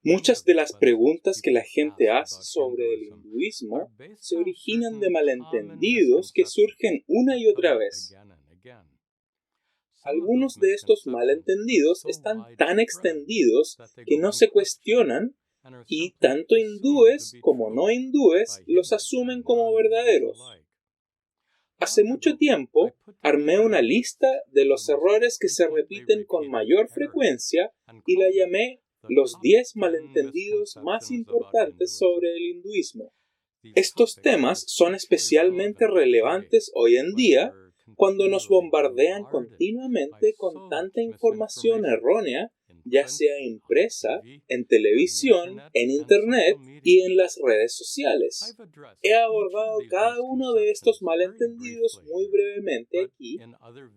Muchas de las preguntas que la gente hace sobre el hinduismo se originan de malentendidos que surgen una y otra vez. Algunos de estos malentendidos están tan extendidos que no se cuestionan y tanto hindúes como no hindúes los asumen como verdaderos. Hace mucho tiempo armé una lista de los errores que se repiten con mayor frecuencia y la llamé los 10 malentendidos más importantes sobre el hinduismo. Estos temas son especialmente relevantes hoy en día cuando nos bombardean continuamente con tanta información errónea, ya sea impresa, en televisión, en Internet y en las redes sociales. He abordado cada uno de estos malentendidos muy brevemente aquí,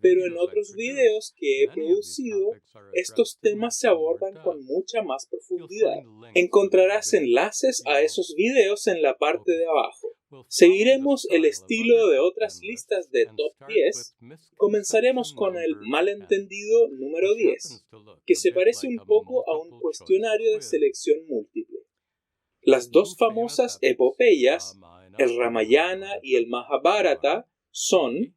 pero en otros videos que he producido, estos temas se abordan con mucha más profundidad. Encontrarás enlaces a esos videos en la parte de abajo. Seguiremos el estilo de otras listas de top 10. Comenzaremos con el malentendido número 10, que se parece un poco a un cuestionario de selección múltiple. Las dos famosas epopeyas, el Ramayana y el Mahabharata, son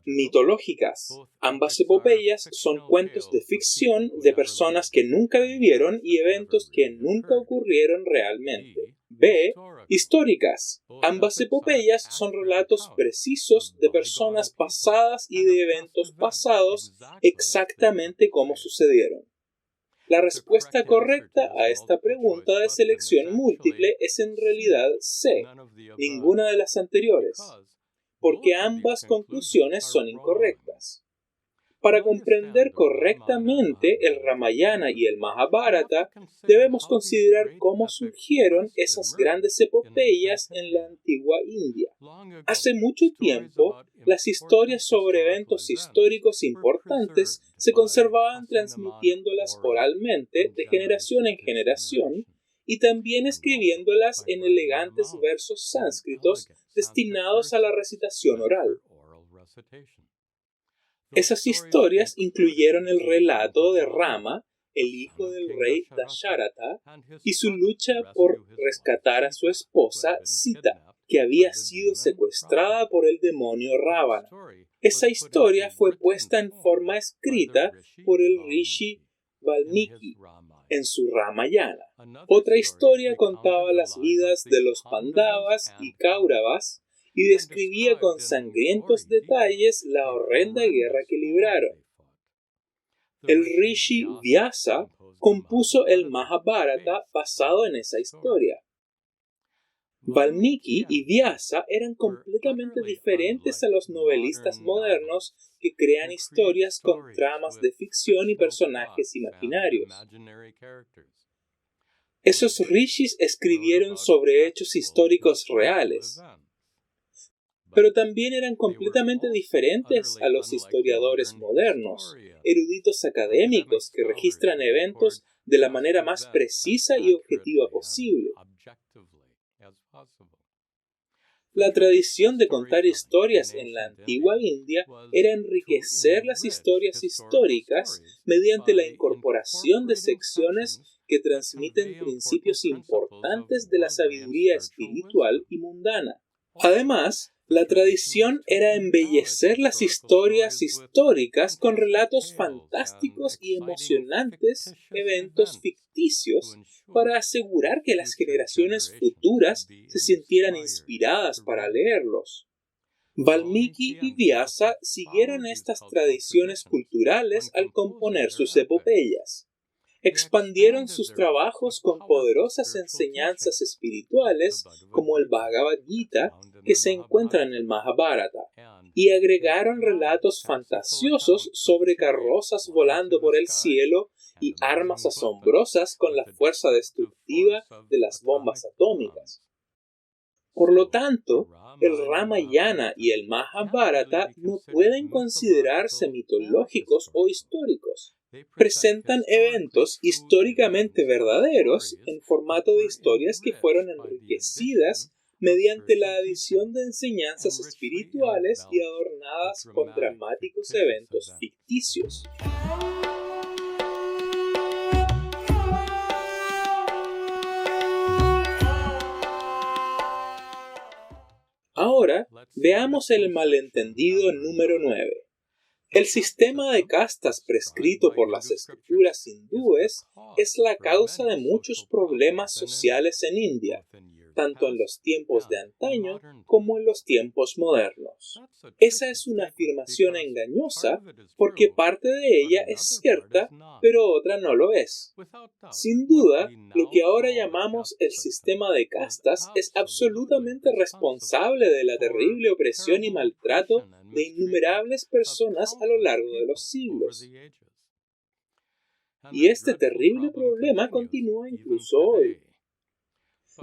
mitológicas. Ambas epopeyas son cuentos de ficción de personas que nunca vivieron y eventos que nunca ocurrieron realmente. B. Históricas. Ambas epopeyas son relatos precisos de personas pasadas y de eventos pasados exactamente como sucedieron. La respuesta correcta a esta pregunta de selección múltiple es en realidad C, ninguna de las anteriores, porque ambas conclusiones son incorrectas. Para comprender correctamente el Ramayana y el Mahabharata, debemos considerar cómo surgieron esas grandes epopeyas en la antigua India. Hace mucho tiempo, las historias sobre eventos históricos importantes se conservaban transmitiéndolas oralmente de generación en generación y también escribiéndolas en elegantes versos sánscritos destinados a la recitación oral. Esas historias incluyeron el relato de Rama, el hijo del rey Dasharatha, y su lucha por rescatar a su esposa Sita, que había sido secuestrada por el demonio Ravana. Esa historia fue puesta en forma escrita por el Rishi Valmiki en su Ramayana. Otra historia contaba las vidas de los Pandavas y Kauravas y describía con sangrientos detalles la horrenda guerra que libraron. El Rishi Vyasa compuso el Mahabharata basado en esa historia. Valmiki y Vyasa eran completamente diferentes a los novelistas modernos que crean historias con tramas de ficción y personajes imaginarios. Esos rishis escribieron sobre hechos históricos reales, pero también eran completamente diferentes a los historiadores modernos, eruditos académicos que registran eventos de la manera más precisa y objetiva posible. La tradición de contar historias en la antigua India era enriquecer las historias históricas mediante la incorporación de secciones que transmiten principios importantes de la sabiduría espiritual y mundana. Además, la tradición era embellecer las historias históricas con relatos fantásticos y emocionantes, eventos ficticios, para asegurar que las generaciones futuras se sintieran inspiradas para leerlos. Valmiki y Vyasa siguieron estas tradiciones culturales al componer sus epopeyas. Expandieron sus trabajos con poderosas enseñanzas espirituales como el Bhagavad Gita, que se encuentra en el Mahabharata, y agregaron relatos fantasiosos sobre carrozas volando por el cielo y armas asombrosas con la fuerza destructiva de las bombas atómicas. Por lo tanto, el Ramayana y el Mahabharata no pueden considerarse mitológicos o históricos. Presentan eventos históricamente verdaderos en formato de historias que fueron enriquecidas mediante la adición de enseñanzas espirituales y adornadas con dramáticos eventos ficticios. Ahora, veamos el malentendido número 9. El sistema de castas prescrito por las escrituras hindúes es la causa de muchos problemas sociales en India, tanto en los tiempos de antaño como en los tiempos modernos. Esa es una afirmación engañosa porque parte de ella es cierta, pero otra no lo es. Sin duda, lo que ahora llamamos el sistema de castas es absolutamente responsable de la terrible opresión y maltrato de innumerables personas a lo largo de los siglos. Y este terrible problema continúa incluso hoy.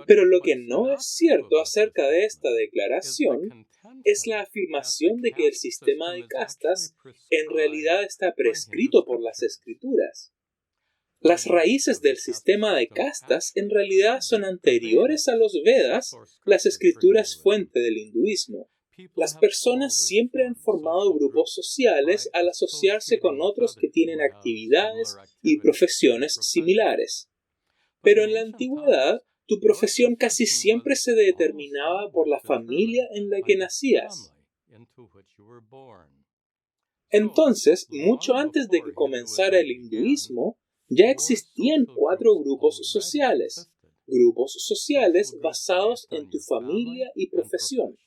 Pero lo que no es cierto acerca de esta declaración es la afirmación de que el sistema de castas en realidad está prescrito por las escrituras. Las raíces del sistema de castas en realidad son anteriores a los Vedas, las escrituras fuente del hinduismo. Las personas siempre han formado grupos sociales al asociarse con otros que tienen actividades y profesiones similares. Pero en la antigüedad, tu profesión casi siempre se determinaba por la familia en la que nacías. Entonces, mucho antes de que comenzara el hinduismo, ya existían 4 grupos sociales basados en tu familia y profesión.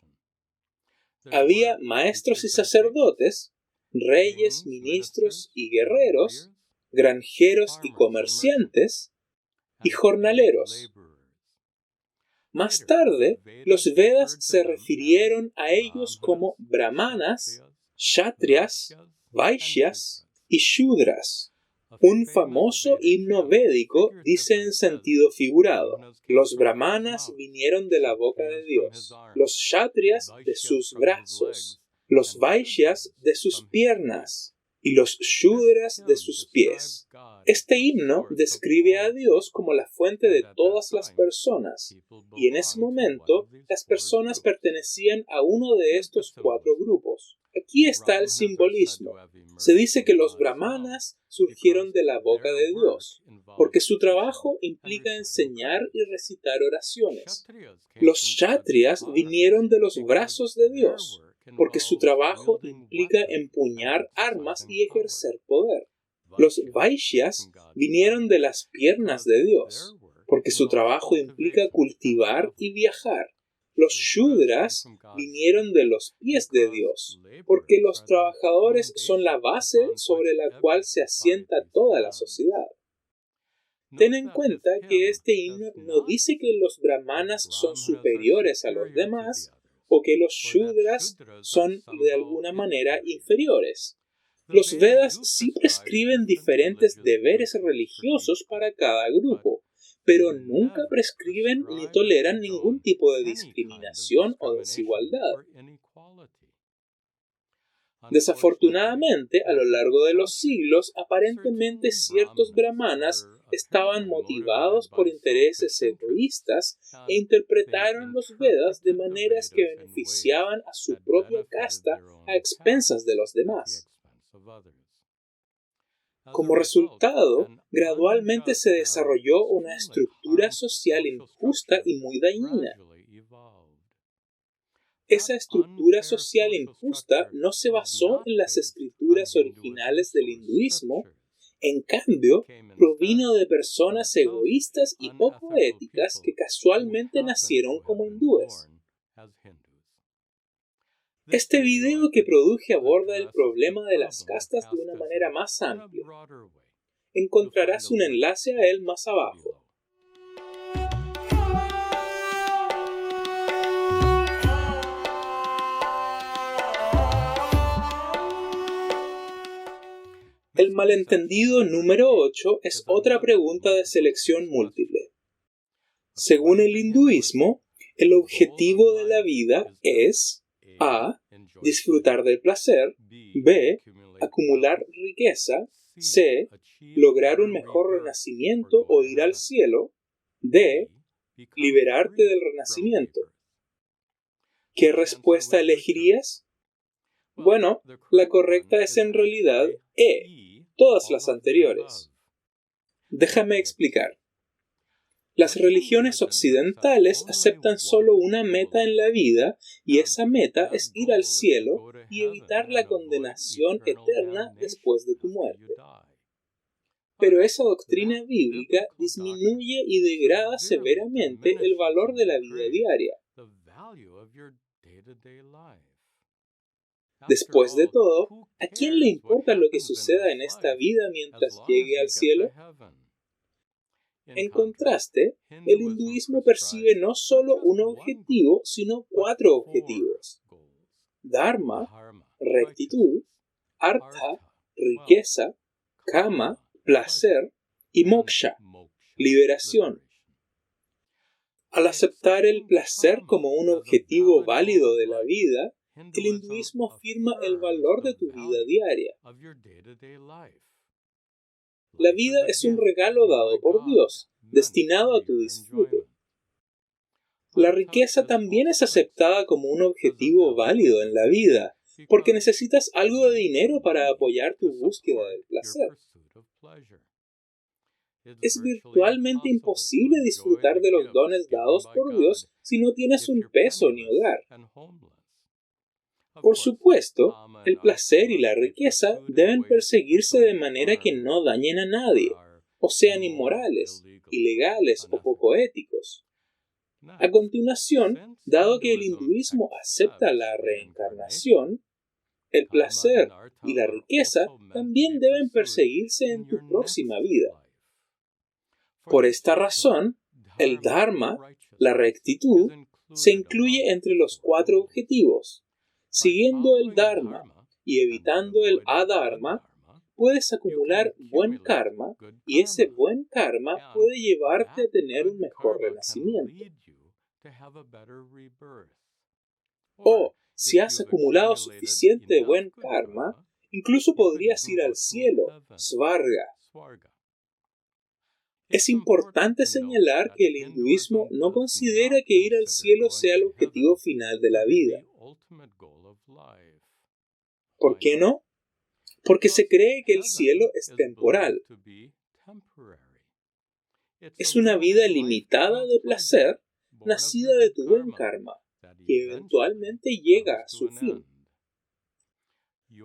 Había maestros y sacerdotes, reyes, ministros y guerreros, granjeros y comerciantes, y jornaleros. Más tarde, los Vedas se refirieron a ellos como brahmanas, kshatriyas, vaishyas y shudras. Un famoso himno védico dice en sentido figurado: los brahmanas vinieron de la boca de Dios, los kshatriyas de sus brazos, los vaishyas de sus piernas y los shudras de sus pies. Este himno describe a Dios como la fuente de todas las personas, y en ese momento las personas pertenecían a uno de estos 4 grupos. Aquí está el simbolismo. Se dice que los brahmanas surgieron de la boca de Dios, porque su trabajo implica enseñar y recitar oraciones. Los kshatriyas vinieron de los brazos de Dios, porque su trabajo implica empuñar armas y ejercer poder. Los vaishyas vinieron de las piernas de Dios, porque su trabajo implica cultivar y viajar. Los shudras vinieron de los pies de Dios, porque los trabajadores son la base sobre la cual se asienta toda la sociedad. Ten en cuenta que este himno no dice que los brahmanas son superiores a los demás o que los shudras son de alguna manera inferiores. Los Vedas sí prescriben diferentes deberes religiosos para cada grupo, pero nunca prescriben ni toleran ningún tipo de discriminación o desigualdad. Desafortunadamente, a lo largo de los siglos, aparentemente ciertos brahmanas estaban motivados por intereses egoístas e interpretaron los Vedas de maneras que beneficiaban a su propia casta a expensas de los demás. Como resultado, gradualmente se desarrolló una estructura social injusta y muy dañina. Esa estructura social injusta no se basó en las escrituras originales del hinduismo, en cambio, provino de personas egoístas y poco éticas que casualmente nacieron como hindúes. Este video que produje aborda el problema de las castas de una manera más amplia. Encontrarás un enlace a él más abajo. El malentendido número 8 es otra pregunta de selección múltiple. Según el hinduismo, el objetivo de la vida es A. Disfrutar del placer, B. Acumular riqueza, C. Lograr un mejor renacimiento o ir al cielo, D. Liberarte del renacimiento. ¿Qué respuesta elegirías? Bueno, la correcta es en realidad E, todas las anteriores. Déjame explicar. Las religiones occidentales aceptan solo una meta en la vida, y esa meta es ir al cielo y evitar la condenación eterna después de tu muerte. Pero esa doctrina bíblica disminuye y degrada severamente el valor de la vida diaria. Después de todo, ¿a quién le importa lo que suceda en esta vida mientras llegue al cielo? En contraste, el hinduismo persigue no solo un objetivo, sino 4 objetivos: dharma, rectitud; artha, riqueza; kama, placer; y moksha, liberación. Al aceptar el placer como un objetivo válido de la vida, el hinduismo afirma el valor de tu vida diaria. La vida es un regalo dado por Dios, destinado a tu disfrute. La riqueza también es aceptada como un objetivo válido en la vida, porque necesitas algo de dinero para apoyar tu búsqueda del placer. Es virtualmente imposible disfrutar de los dones dados por Dios si no tienes un peso ni hogar. Por supuesto, el placer y la riqueza deben perseguirse de manera que no dañen a nadie, o sean inmorales, ilegales o poco éticos. A continuación, dado que el hinduismo acepta la reencarnación, el placer y la riqueza también deben perseguirse en tu próxima vida. Por esta razón, el dharma, la rectitud, se incluye entre los 4 objetivos. Siguiendo el dharma y evitando el adharma, puedes acumular buen karma, y ese buen karma puede llevarte a tener un mejor renacimiento. O, si has acumulado suficiente buen karma, incluso podrías ir al cielo, svarga. Es importante señalar que el hinduismo no considera que ir al cielo sea el objetivo final de la vida. ¿Por qué no? Porque se cree que el cielo es temporal. Es una vida limitada de placer, nacida de tu buen karma, que eventualmente llega a su fin.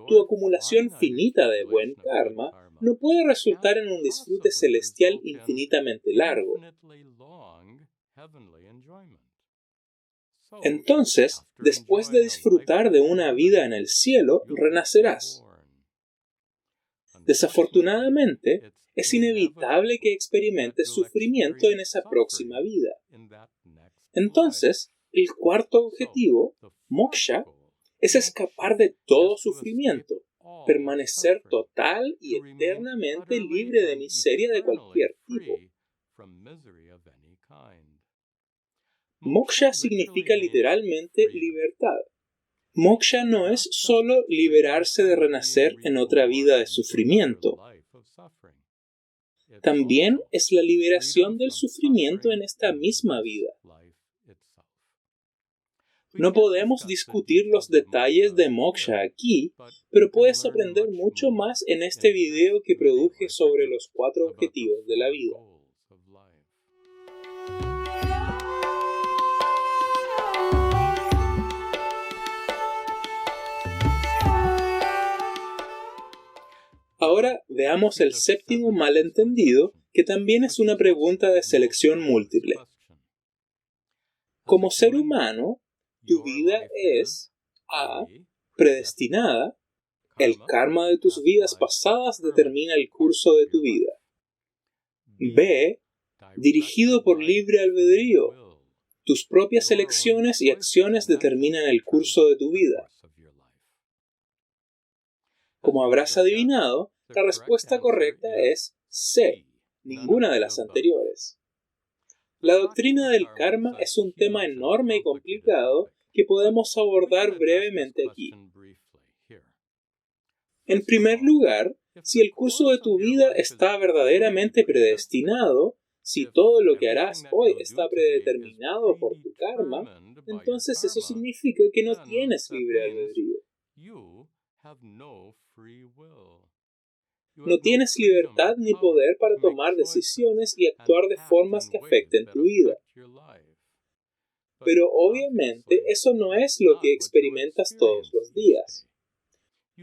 Tu acumulación finita de buen karma no puede resultar en un disfrute celestial infinitamente largo. Entonces, después de disfrutar de una vida en el cielo, renacerás. Desafortunadamente, es inevitable que experimentes sufrimiento en esa próxima vida. Entonces, el 4.º objetivo, moksha, es escapar de todo sufrimiento, permanecer total y eternamente libre de miseria de cualquier tipo. Moksha significa literalmente libertad. Moksha no es solo liberarse de renacer en otra vida de sufrimiento. También es la liberación del sufrimiento en esta misma vida. No podemos discutir los detalles de moksha aquí, pero puedes aprender mucho más en este video que produje sobre los 4 objetivos de la vida. Ahora veamos el 7.º malentendido, que también es una pregunta de selección múltiple. Como ser humano, tu vida es A. Predestinada. El karma de tus vidas pasadas determina el curso de tu vida. B. Dirigido por libre albedrío. Tus propias elecciones y acciones determinan el curso de tu vida. Como habrás adivinado, la respuesta correcta es C. Ninguna de las anteriores. La doctrina del karma es un tema enorme y complicado que podemos abordar brevemente aquí. En primer lugar, si el curso de tu vida está verdaderamente predestinado, si todo lo que harás hoy está predeterminado por tu karma, entonces eso significa que no tienes libre albedrío. no tienes libertad ni poder para tomar decisiones y actuar de formas que afecten tu vida. Pero obviamente eso no es lo que experimentas todos los días.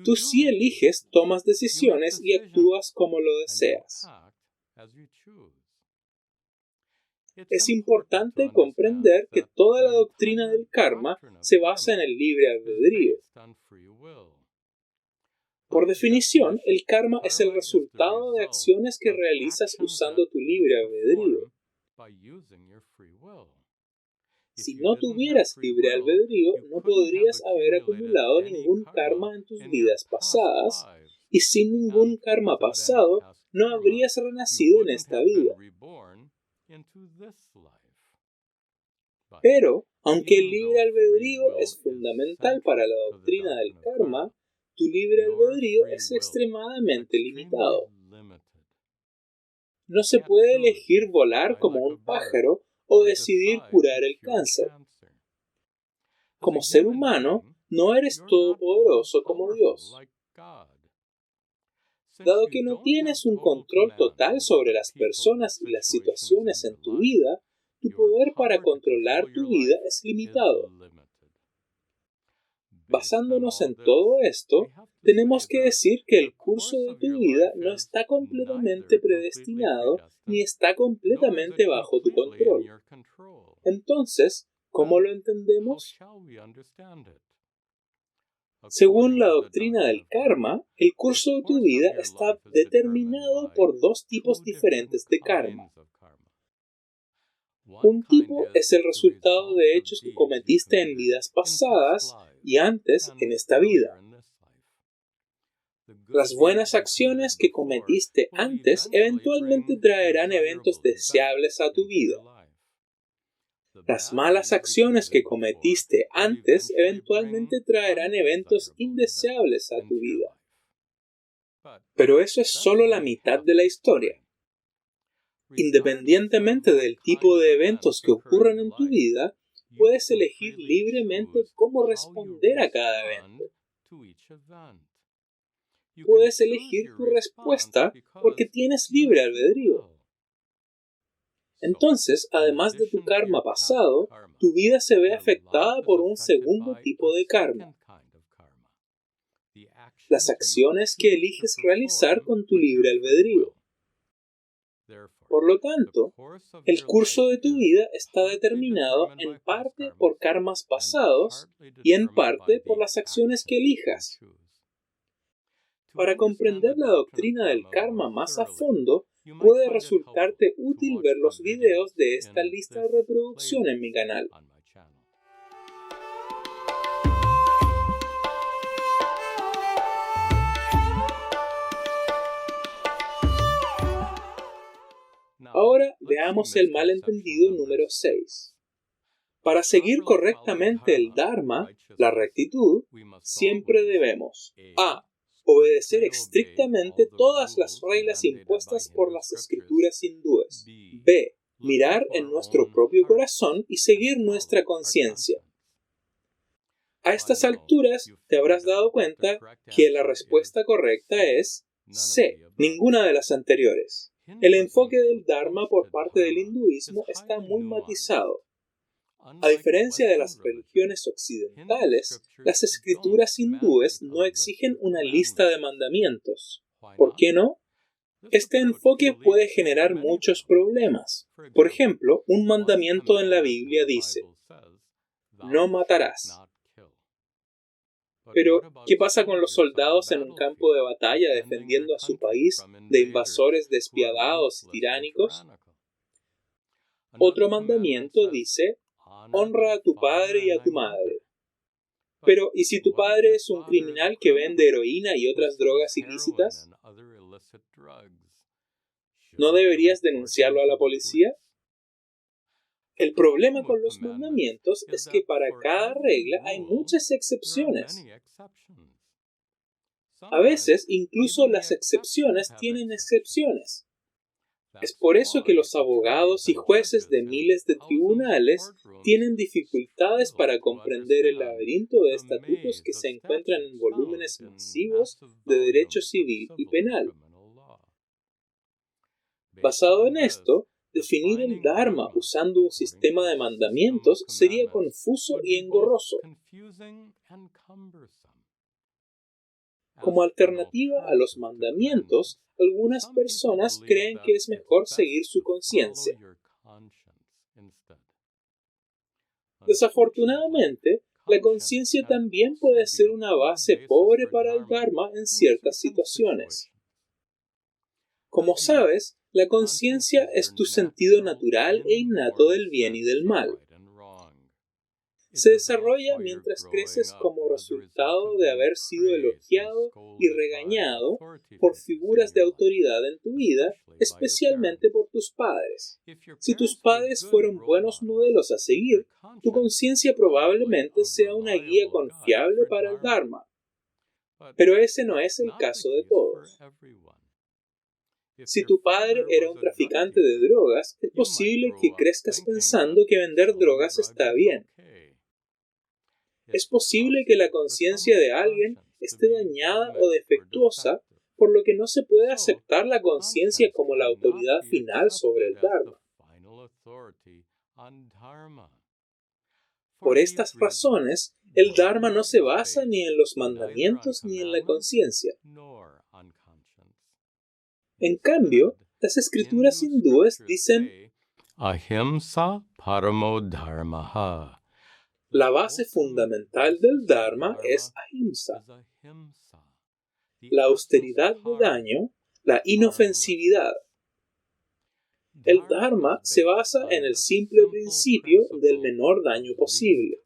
Tú sí eliges, tomas decisiones y actúas como lo deseas. Es importante comprender que toda la doctrina del karma se basa en el libre albedrío. Por definición, el karma es el resultado de acciones que realizas usando tu libre albedrío. Si no tuvieras libre albedrío, no podrías haber acumulado ningún karma en tus vidas pasadas, y sin ningún karma pasado, no habrías renacido en esta vida. Pero, aunque el libre albedrío es fundamental para la doctrina del karma, tu libre albedrío es extremadamente limitado. No se puede elegir volar como un pájaro o decidir curar el cáncer. Como ser humano, no eres todopoderoso como Dios. Dado que no tienes un control total sobre las personas y las situaciones en tu vida, tu poder para controlar tu vida es limitado. Basándonos en todo esto, tenemos que decir que el curso de tu vida no está completamente predestinado ni está completamente bajo tu control. Entonces, ¿cómo lo entendemos? Según la doctrina del karma, el curso de tu vida está determinado por dos tipos diferentes de karma. Un tipo es el resultado de hechos que cometiste en vidas pasadas y antes en esta vida. Las buenas acciones que cometiste antes eventualmente traerán eventos deseables a tu vida. Las malas acciones que cometiste antes eventualmente traerán eventos indeseables a tu vida. Pero eso es solo la mitad de la historia. Independientemente del tipo de eventos que ocurran en tu vida, puedes elegir libremente cómo responder a cada evento. Puedes elegir tu respuesta porque tienes libre albedrío. Entonces, además de tu karma pasado, tu vida se ve afectada por un segundo tipo de karma. Las acciones que eliges realizar con tu libre albedrío. Por lo tanto, el curso de tu vida está determinado en parte por karmas pasados y en parte por las acciones que elijas. Para comprender la doctrina del karma más a fondo, puede resultarte útil ver los videos de esta lista de reproducción en mi canal. Ahora veamos el malentendido número 6. Para seguir correctamente el Dharma, la rectitud, siempre debemos a. Obedecer estrictamente todas las reglas impuestas por las escrituras hindúes. B. Mirar en nuestro propio corazón y seguir nuestra conciencia. A estas alturas te habrás dado cuenta que la respuesta correcta es C. Ninguna de las anteriores. El enfoque del Dharma por parte del hinduismo está muy matizado. A diferencia de las religiones occidentales, las escrituras hindúes no exigen una lista de mandamientos. ¿Por qué no? Este enfoque puede generar muchos problemas. Por ejemplo, un mandamiento en la Biblia dice, no matarás. Pero, ¿qué pasa con los soldados en un campo de batalla defendiendo a su país de invasores despiadados y tiránicos? Otro mandamiento dice, honra a tu padre y a tu madre. Pero, ¿y si tu padre es un criminal que vende heroína y otras drogas ilícitas? ¿No deberías denunciarlo a la policía? El problema con los mandamientos es que para cada regla hay muchas excepciones. A veces, incluso las excepciones tienen excepciones. Es por eso que los abogados y jueces de miles de tribunales tienen dificultades para comprender el laberinto de estatutos que se encuentran en volúmenes masivos de derecho civil y penal. Basado en esto, definir el Dharma usando un sistema de mandamientos sería confuso y engorroso. Como alternativa a los mandamientos, algunas personas creen que es mejor seguir su conciencia. Desafortunadamente, la conciencia también puede ser una base pobre para el Dharma en ciertas situaciones. Como sabes, la conciencia es tu sentido natural e innato del bien y del mal. Se desarrolla mientras creces como resultado de haber sido elogiado y regañado por figuras de autoridad en tu vida, especialmente por tus padres. Si tus padres fueron buenos modelos a seguir, tu conciencia probablemente sea una guía confiable para el Dharma. Pero ese no es el caso de todos. Si tu padre era un traficante de drogas, es posible que crezcas pensando que vender drogas está bien. Es posible que la conciencia de alguien esté dañada o defectuosa, por lo que no se puede aceptar la conciencia como la autoridad final sobre el Dharma. Por estas razones, el Dharma no se basa ni en los mandamientos ni en la conciencia. En cambio, las escrituras hindúes dicen: Ahimsa paramo dharmaha. La base fundamental del Dharma es ahimsa, la austeridad de daño, la inofensividad. El Dharma se basa en el simple principio del menor daño posible.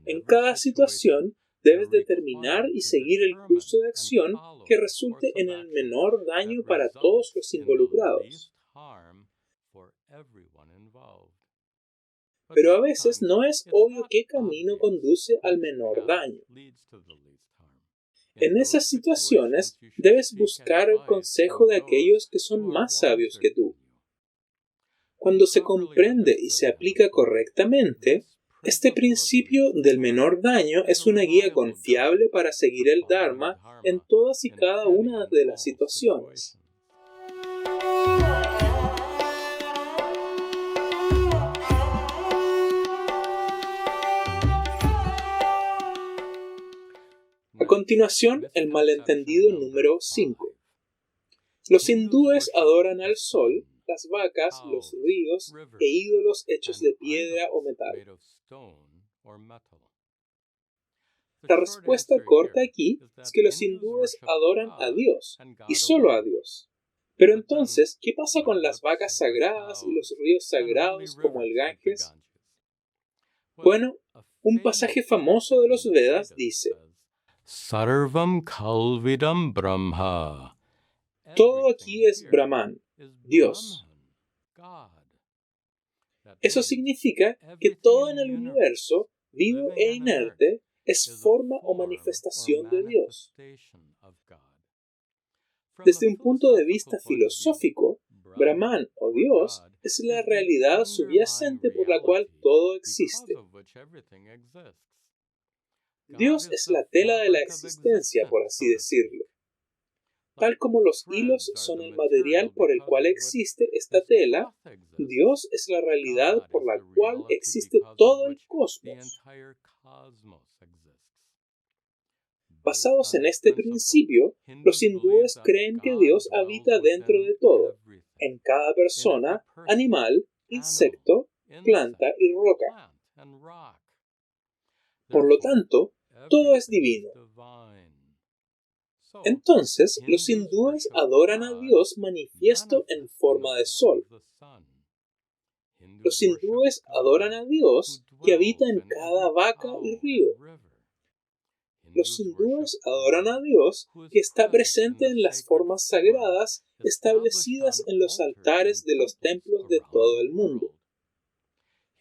En cada situación, debes determinar y seguir el curso de acción que resulte en el menor daño para todos los involucrados. Pero a veces no es obvio qué camino conduce al menor daño. En esas situaciones, debes buscar el consejo de aquellos que son más sabios que tú. Cuando se comprende y se aplica correctamente, este principio del menor daño es una guía confiable para seguir el Dharma en todas y cada una de las situaciones. A continuación, el malentendido número 5. Los hindúes adoran al sol, las vacas, los ríos e ídolos hechos de piedra o metal. La respuesta corta aquí es que los hindúes adoran a Dios, y solo a Dios. Pero entonces, ¿qué pasa con las vacas sagradas y los ríos sagrados como el Ganges? Bueno, un pasaje famoso de los Vedas dice: Sarvam Kalvidam Brahma. Todo aquí es Brahman, Dios. Eso significa que todo en el universo, vivo e inerte, es forma o manifestación de Dios. Desde un punto de vista filosófico, Brahman o Dios es la realidad subyacente por la cual todo existe. Dios es la tela de la existencia, por así decirlo. Tal como los hilos son el material por el cual existe esta tela, Dios es la realidad por la cual existe todo el cosmos. Basados en este principio, los hindúes creen que Dios habita dentro de todo, en cada persona, animal, insecto, planta y roca. Por lo tanto, todo es divino. Entonces, los hindúes adoran a Dios manifiesto en forma de sol. Los hindúes adoran a Dios que habita en cada vaca y río. Los hindúes adoran a Dios que está presente en las formas sagradas establecidas en los altares de los templos de todo el mundo.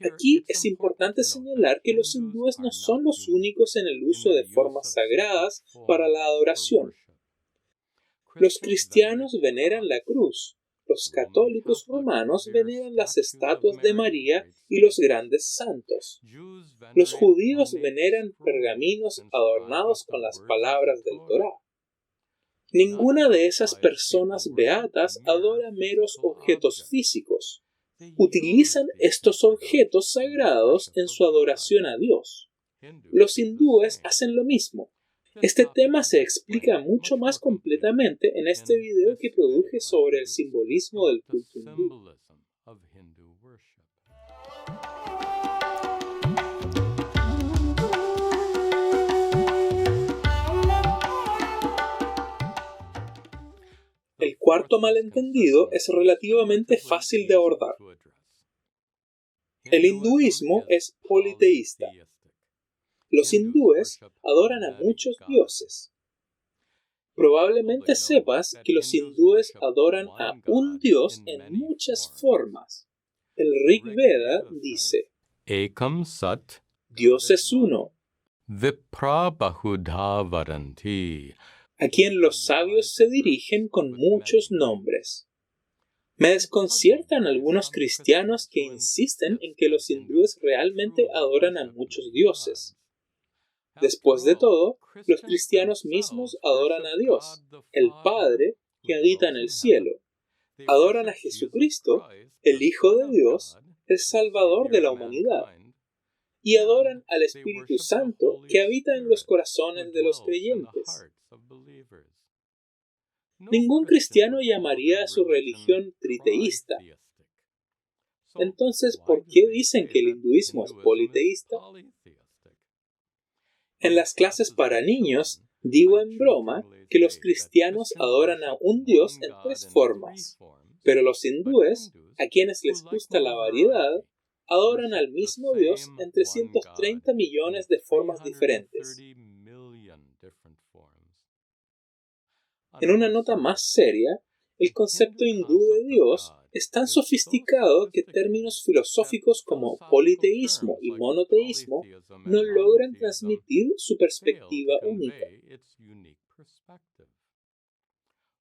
Aquí es importante señalar que los hindúes no son los únicos en el uso de formas sagradas para la adoración. Los cristianos veneran la cruz, los católicos romanos veneran las estatuas de María y los grandes santos. Los judíos veneran pergaminos adornados con las palabras del Torá. Ninguna de esas personas beatas adora meros objetos físicos. Utilizan estos objetos sagrados en su adoración a Dios. Los hindúes hacen lo mismo. Este tema se explica mucho más completamente en este video que produje sobre el simbolismo del culto hindú. El cuarto malentendido es relativamente fácil de abordar. El hinduismo es politeísta. Los hindúes adoran a muchos dioses. Probablemente sepas que los hindúes adoran a un dios en muchas formas. El Rig Veda dice: Ekam Sat Dios es uno, Vipra Bahudha Varanti. a quien los sabios se dirigen con muchos nombres. Me desconciertan algunos cristianos que insisten en que los hindúes realmente adoran a muchos dioses. Después de todo, los cristianos mismos adoran a Dios, el Padre, que habita en el cielo. Adoran a Jesucristo, el Hijo de Dios, el Salvador de la humanidad. Y adoran al Espíritu Santo, que habita en los corazones de los creyentes. Ningún cristiano llamaría a su religión triteísta. Entonces, ¿por qué dicen que el hinduismo es politeísta? En las clases para niños, digo en broma que los cristianos adoran a un Dios en 3 formas, pero los hindúes, a quienes les gusta la variedad, adoran al mismo Dios en 330 millones de formas diferentes. En una nota más seria, el concepto hindú de Dios es tan sofisticado que términos filosóficos como politeísmo y monoteísmo no logran transmitir su perspectiva única.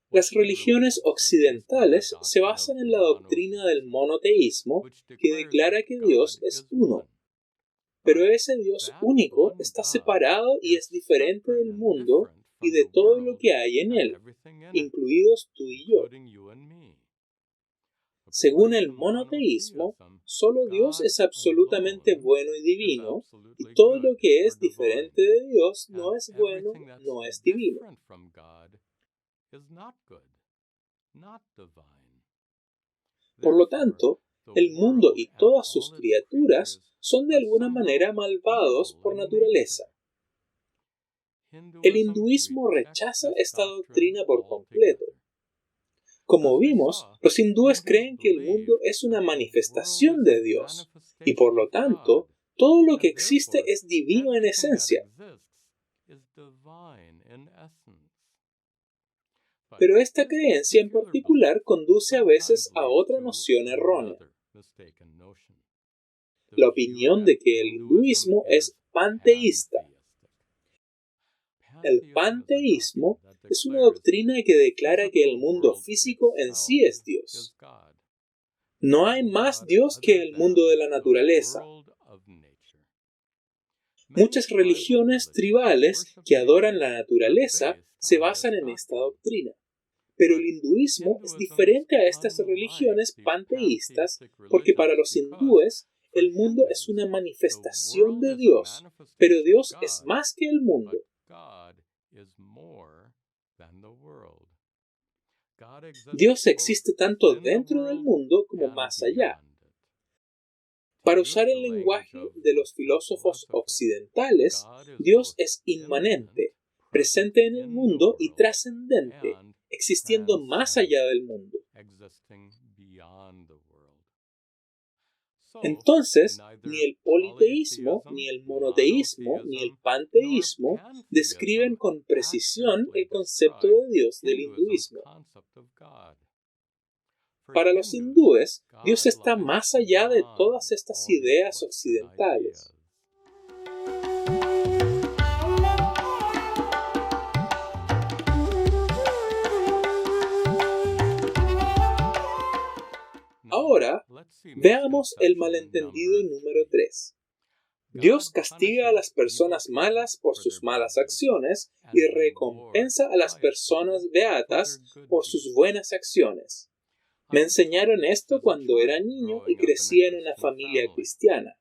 Las religiones occidentales se basan en la doctrina del monoteísmo, que declara que Dios es uno. Pero ese Dios único está separado y es diferente del mundo y de todo lo que hay en él, incluidos tú y yo. Según el monoteísmo, solo Dios es absolutamente bueno y divino, y todo lo que es diferente de Dios no es bueno, no es divino. Por lo tanto, el mundo y todas sus criaturas son de alguna manera malvados por naturaleza. El hinduismo rechaza esta doctrina por completo. Como vimos, los hindúes creen que el mundo es una manifestación de Dios, y por lo tanto, todo lo que existe es divino en esencia. Pero esta creencia en particular conduce a veces a otra noción errónea: la opinión de que el hinduismo es panteísta. El panteísmo es una doctrina que declara que el mundo físico en sí es Dios. No hay más Dios que el mundo de la naturaleza. Muchas religiones tribales que adoran la naturaleza se basan en esta doctrina. Pero el hinduismo es diferente a estas religiones panteístas porque para los hindúes el mundo es una manifestación de Dios, pero Dios es más que el mundo. Dios existe tanto dentro del mundo como más allá. Para usar el lenguaje de los filósofos occidentales, Dios es inmanente, presente en el mundo y trascendente, existiendo más allá del mundo. Entonces, ni el politeísmo, ni el monoteísmo, ni el panteísmo describen con precisión el concepto de Dios del hinduismo. Para los hindúes, Dios está más allá de todas estas ideas occidentales. Ahora, veamos el malentendido número 3. Dios castiga a las personas malas por sus malas acciones y recompensa a las personas beatas por sus buenas acciones. Me enseñaron esto cuando era niño y crecía en una familia cristiana.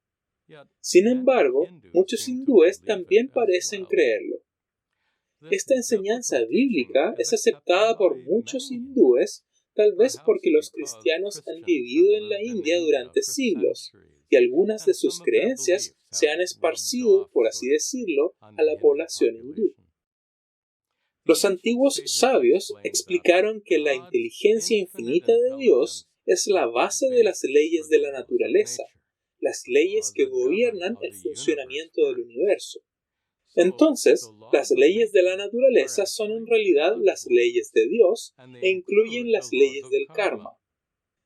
Sin embargo, muchos hindúes también parecen creerlo. Esta enseñanza bíblica es aceptada por muchos hindúes, tal vez porque los cristianos han vivido en la India durante siglos, y algunas de sus creencias se han esparcido, por así decirlo, a la población hindú. Los antiguos sabios explicaron que la inteligencia infinita de Dios es la base de las leyes de la naturaleza, las leyes que gobiernan el funcionamiento del universo. Entonces, las leyes de la naturaleza son en realidad las leyes de Dios e incluyen las leyes del karma.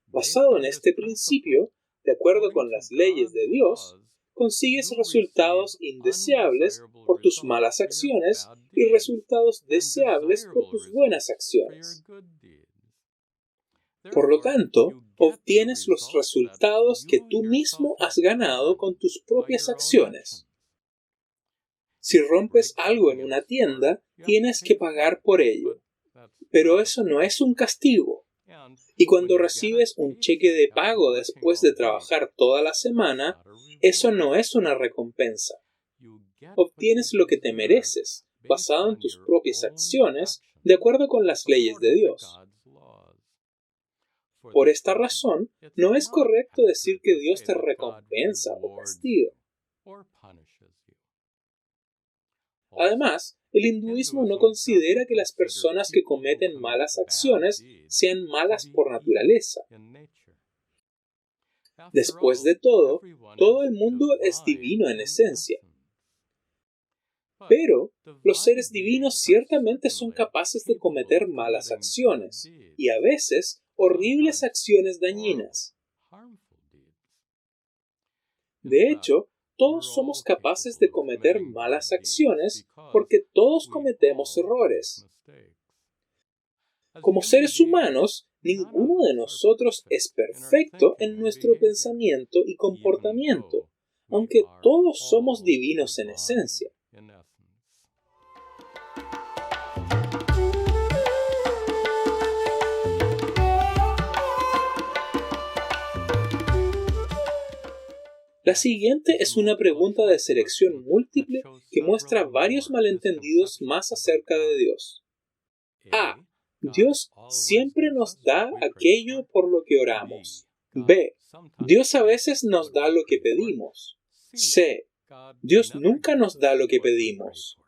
Basado en este principio, de acuerdo con las leyes de Dios, consigues resultados indeseables por tus malas acciones y resultados deseables por tus buenas acciones. Por lo tanto, obtienes los resultados que tú mismo has ganado con tus propias acciones. Si rompes algo en una tienda, tienes que pagar por ello. Pero eso no es un castigo. Y cuando recibes un cheque de pago después de trabajar toda la semana, eso no es una recompensa. Obtienes lo que te mereces, basado en tus propias acciones, de acuerdo con las leyes de Dios. Por esta razón, no es correcto decir que Dios te recompensa o castiga. Además, el hinduismo no considera que las personas que cometen malas acciones sean malas por naturaleza. Después de todo el mundo es divino en esencia. Pero los seres divinos ciertamente son capaces de cometer malas acciones, y a veces horribles acciones dañinas. De hecho, todos somos capaces de cometer malas acciones porque todos cometemos errores. Como seres humanos, ninguno de nosotros es perfecto en nuestro pensamiento y comportamiento, aunque todos somos divinos en esencia. La siguiente es una pregunta de selección múltiple que muestra varios malentendidos más acerca de Dios. A. Dios siempre nos da aquello por lo que oramos. B. Dios a veces nos da lo que pedimos. C. Dios nunca nos da lo que pedimos.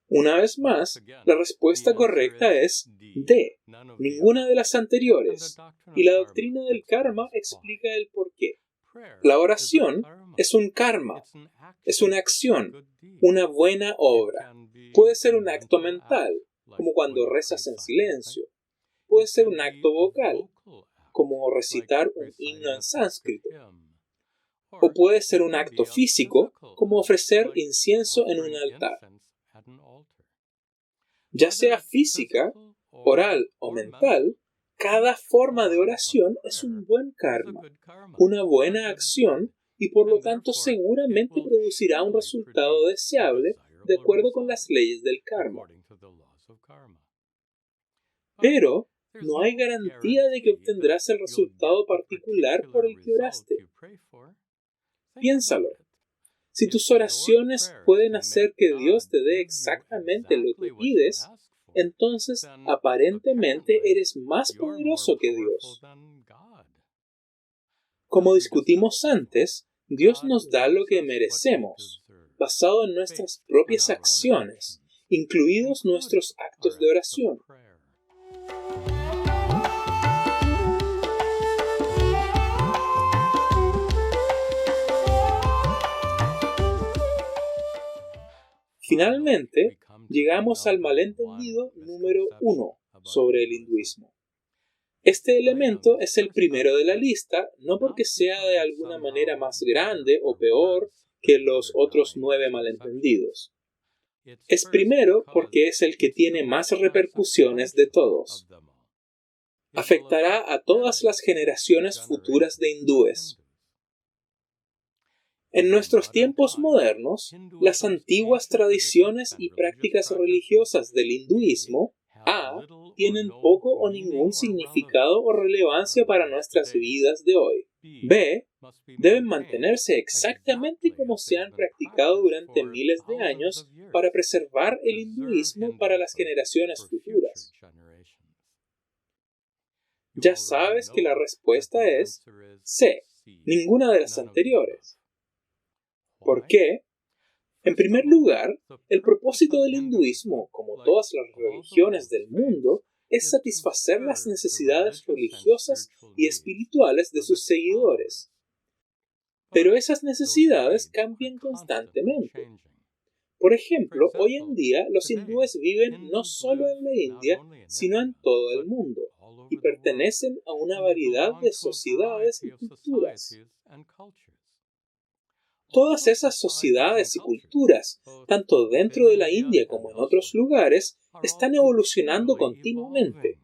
Una vez más, la respuesta correcta es D. Ninguna de las anteriores. Y la doctrina del karma explica el porqué. La oración es un karma, es una acción, una buena obra. Puede ser un acto mental, como cuando rezas en silencio. Puede ser un acto vocal, como recitar un himno en sánscrito. O puede ser un acto físico, como ofrecer incienso en un altar. Ya sea física, oral o mental, cada forma de oración es un buen karma, una buena acción y por lo tanto seguramente producirá un resultado deseable de acuerdo con las leyes del karma. Pero no hay garantía de que obtendrás el resultado particular por el que oraste. Piénsalo. Si tus oraciones pueden hacer que Dios te dé exactamente lo que pides, entonces aparentemente eres más poderoso que Dios. Como discutimos antes, Dios nos da lo que merecemos, basado en nuestras propias acciones, incluidos nuestros actos de oración. Finalmente, llegamos al malentendido número 1 sobre el hinduismo. Este elemento es el primero de la lista, no porque sea de alguna manera más grande o peor que los otros 9 malentendidos. Es primero porque es el que tiene más repercusiones de todos. Afectará a todas las generaciones futuras de hindúes. En nuestros tiempos modernos, las antiguas tradiciones y prácticas religiosas del hinduismo tienen poco o ningún significado o relevancia para nuestras vidas de hoy. Deben mantenerse exactamente como se han practicado durante miles de años para preservar el hinduismo para las generaciones futuras. Ya sabes que la respuesta es C, ninguna de las anteriores. ¿Por qué? En primer lugar, el propósito del hinduismo, como todas las religiones del mundo, es satisfacer las necesidades religiosas y espirituales de sus seguidores. Pero esas necesidades cambian constantemente. Por ejemplo, hoy en día los hindúes viven no solo en la India, sino en todo el mundo, y pertenecen a una variedad de sociedades y culturas. Todas esas sociedades y culturas, tanto dentro de la India como en otros lugares, están evolucionando continuamente.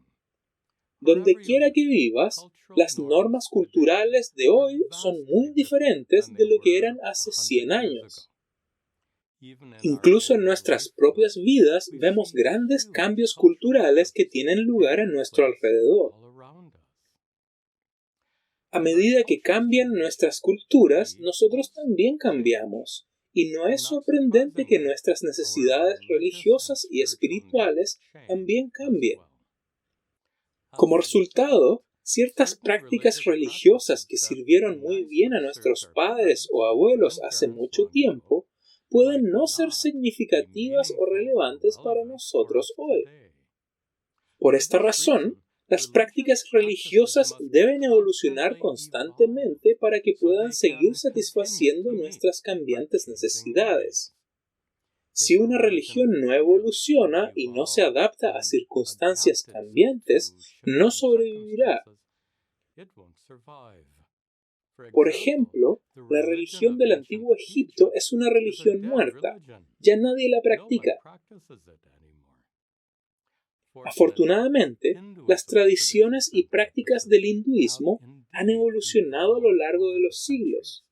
Donde quiera que vivas, las normas culturales de hoy son muy diferentes de lo que eran hace 100 años. Incluso en nuestras propias vidas vemos grandes cambios culturales que tienen lugar a nuestro alrededor. A medida que cambian nuestras culturas, nosotros también cambiamos, y no es sorprendente que nuestras necesidades religiosas y espirituales también cambien. Como resultado, ciertas prácticas religiosas que sirvieron muy bien a nuestros padres o abuelos hace mucho tiempo, pueden no ser significativas o relevantes para nosotros hoy. Por esta razón, las prácticas religiosas deben evolucionar constantemente para que puedan seguir satisfaciendo nuestras cambiantes necesidades. Si una religión no evoluciona y no se adapta a circunstancias cambiantes, no sobrevivirá. Por ejemplo, la religión del antiguo Egipto es una religión muerta. Ya nadie la practica. Afortunadamente, las tradiciones y prácticas del hinduismo han evolucionado a lo largo de los siglos.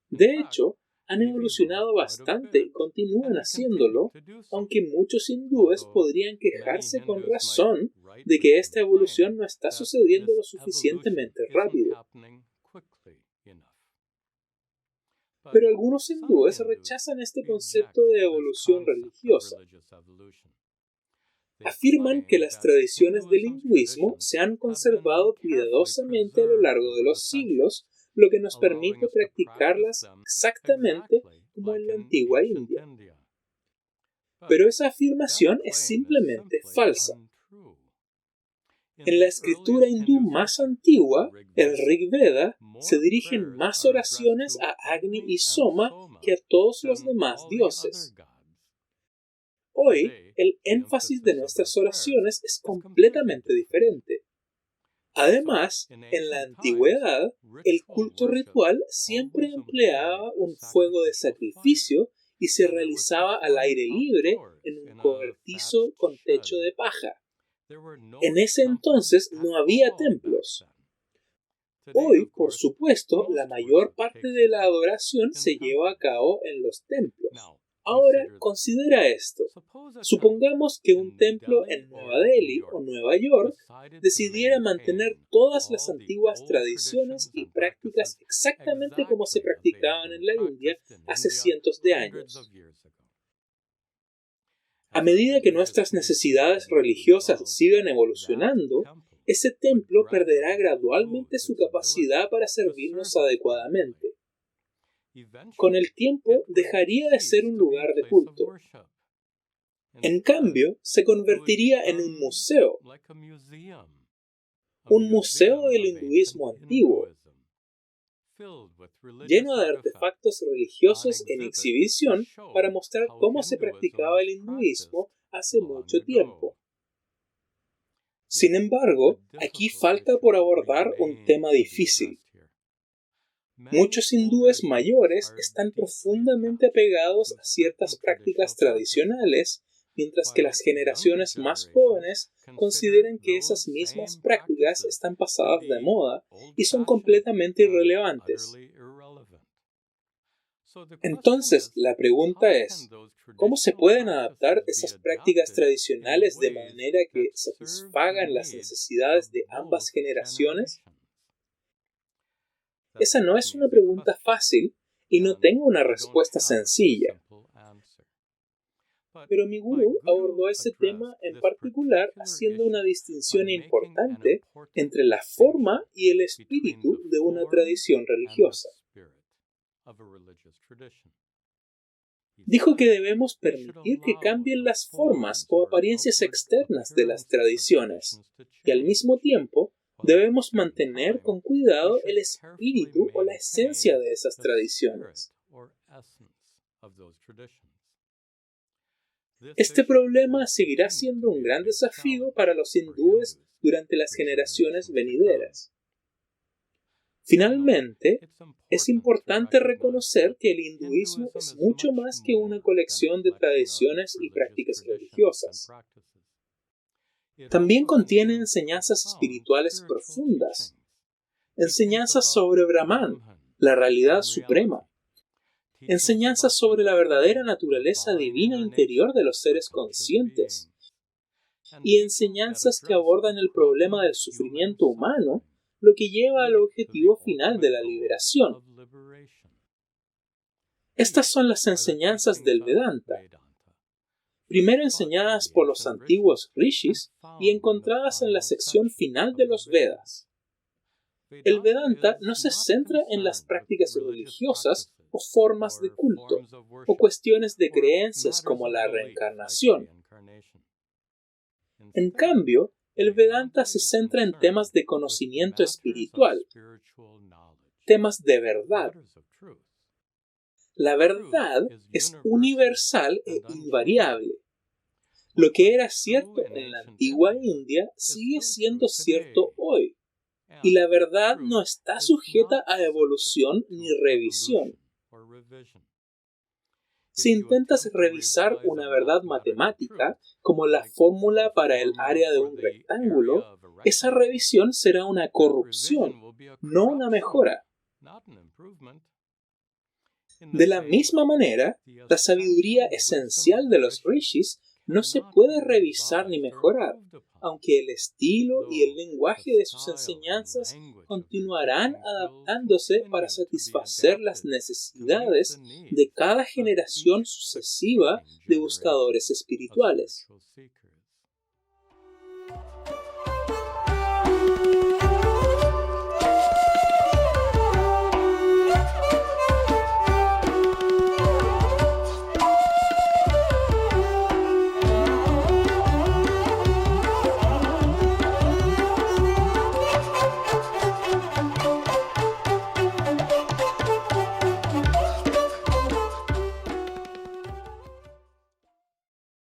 De hecho, han evolucionado bastante y continúan haciéndolo, aunque muchos hindúes podrían quejarse con razón de que esta evolución no está sucediendo lo suficientemente rápido. Pero algunos hindúes rechazan este concepto de evolución religiosa. Afirman que las tradiciones del hinduismo se han conservado cuidadosamente a lo largo de los siglos, lo que nos permite practicarlas exactamente como en la antigua India. Pero esa afirmación es simplemente falsa. En la escritura hindú más antigua, el Rig Veda, se dirigen más oraciones a Agni y Soma que a todos los demás dioses. Hoy, el énfasis de nuestras oraciones es completamente diferente. Además, en la antigüedad, el culto ritual siempre empleaba un fuego de sacrificio y se realizaba al aire libre en un cobertizo con techo de paja. En ese entonces no había templos. Hoy, por supuesto, la mayor parte de la adoración se lleva a cabo en los templos. Ahora, considera esto. Supongamos que un templo en Nueva Delhi o Nueva York decidiera mantener todas las antiguas tradiciones y prácticas exactamente como se practicaban en la India hace cientos de años. A medida que nuestras necesidades religiosas sigan evolucionando, ese templo perderá gradualmente su capacidad para servirnos adecuadamente. Con el tiempo dejaría de ser un lugar de culto. En cambio, se convertiría en un museo del hinduismo antiguo, lleno de artefactos religiosos en exhibición para mostrar cómo se practicaba el hinduismo hace mucho tiempo. Sin embargo, aquí falta por abordar un tema difícil. Muchos hindúes mayores están profundamente apegados a ciertas prácticas tradicionales, mientras que las generaciones más jóvenes consideran que esas mismas prácticas están pasadas de moda y son completamente irrelevantes. Entonces, la pregunta es, ¿cómo se pueden adaptar esas prácticas tradicionales de manera que satisfagan las necesidades de ambas generaciones? Esa no es una pregunta fácil y no tengo una respuesta sencilla. Pero mi gurú abordó ese tema en particular haciendo una distinción importante entre la forma y el espíritu de una tradición religiosa. Dijo que debemos permitir que cambien las formas o apariencias externas de las tradiciones y al mismo tiempo debemos mantener con cuidado el espíritu o la esencia de esas tradiciones. Este problema seguirá siendo un gran desafío para los hindúes durante las generaciones venideras. Finalmente, es importante reconocer que el hinduismo es mucho más que una colección de tradiciones y prácticas religiosas. También contiene enseñanzas espirituales profundas, enseñanzas sobre Brahman, la realidad suprema, enseñanzas sobre la verdadera naturaleza divina interior de los seres conscientes, y enseñanzas que abordan el problema del sufrimiento humano, lo que lleva al objetivo final de la liberación. Estas son las enseñanzas del Vedanta, primero enseñadas por los antiguos rishis y encontradas en la sección final de los Vedas. El Vedanta no se centra en las prácticas religiosas o formas de culto, o cuestiones de creencias como la reencarnación. En cambio, el Vedanta se centra en temas de conocimiento espiritual, temas de verdad. La verdad es universal e invariable. Lo que era cierto en la antigua India sigue siendo cierto hoy, y la verdad no está sujeta a evolución ni revisión. Si intentas revisar una verdad matemática, como la fórmula para el área de un rectángulo, esa revisión será una corrupción, no una mejora. De la misma manera, la sabiduría esencial de los rishis no se puede revisar ni mejorar, aunque el estilo y el lenguaje de sus enseñanzas continuarán adaptándose para satisfacer las necesidades de cada generación sucesiva de buscadores espirituales.